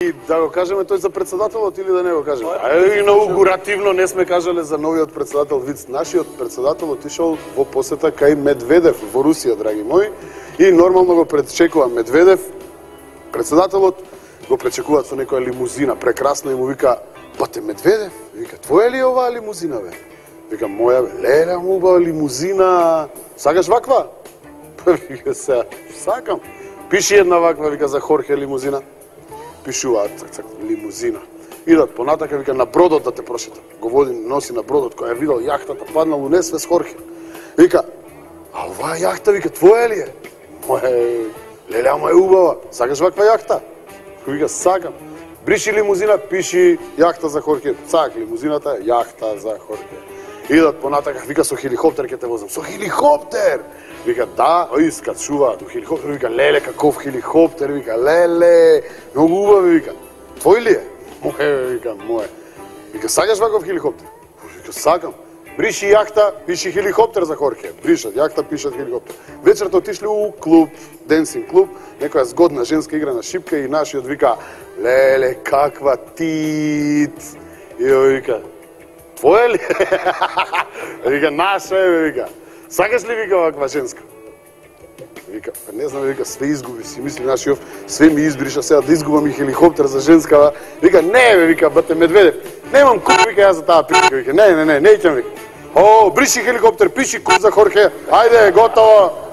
И да го кажеме тој за председателот или да не го кажеме? Инаугуративно не сме кажале за новиот председател Виц. Нашиот председател отишол во посета кај Медведев во Русија, драги мои, и нормално го пречекува Медведев. Председателот го пречекуваат со некоја лимузина, прекрасна, и му вика: "Бате Медведев, вика, твоја ли е оваа лимузина, бе?" Вика: "Моја, бе." "Леле, убава лимузина. Сакаш ваква?" Вика: "Се, сакам." "Пиши една ваква," вика, "за Хорхе лимузина." Пишуваат, цак, лимузина. Идат понатака, вика, "На бродот да те прошета." Го води, носи на бродот, која е видел јахтата паднал у несвес Хорхе. Вика: "А оваа јахта," вика, "твоја ли е?" "Моја, леле, ама е убава. Сакаш ваква јахта?" Вика: "Сакам." "Бриши лимузина, пиши јахта за Хорхе." Цак, лимузината, јахта за Хорхе. Идат понатака, вика: "Со хеликоптер ќе те возам." "Со хеликоптер?" Вика: "Да." Искачуваат у хеликоптер. Вика: "Леле, каков хеликоптер?" Вика: "Леле, многу убав," вика. "Твој ли е?" "Мој," вика, "мој." Вика: "Сакаш ваков хеликоптер?" Вика: "Сакам." "Бриши јахта, пиши хеликоптер за Хорхе." Бришат јахта, пишат хеликоптер. Вечерта отишли у клуб, денсинг клуб, некоја згодна женска игра на шипка и нашиот вика: "Леле, каква тит." И ој вика: "Твоја ли?" Вика: "Наша е," вика. "Сакаш ли," вика, "ваква женска?" Вика: "Не знам," вика, "све изгуби." Си мисли нашиот: "Све ми избриша, сега да изгубам и хеликоптер за женска." Вика: "Не, бе," вика, "бате Медведев, немам куп," вика, "ја за таа прилика." Вика: не ќе," вика. "О, бриши хеликоптер, пиши куп за Хорхе. Ајде, готово."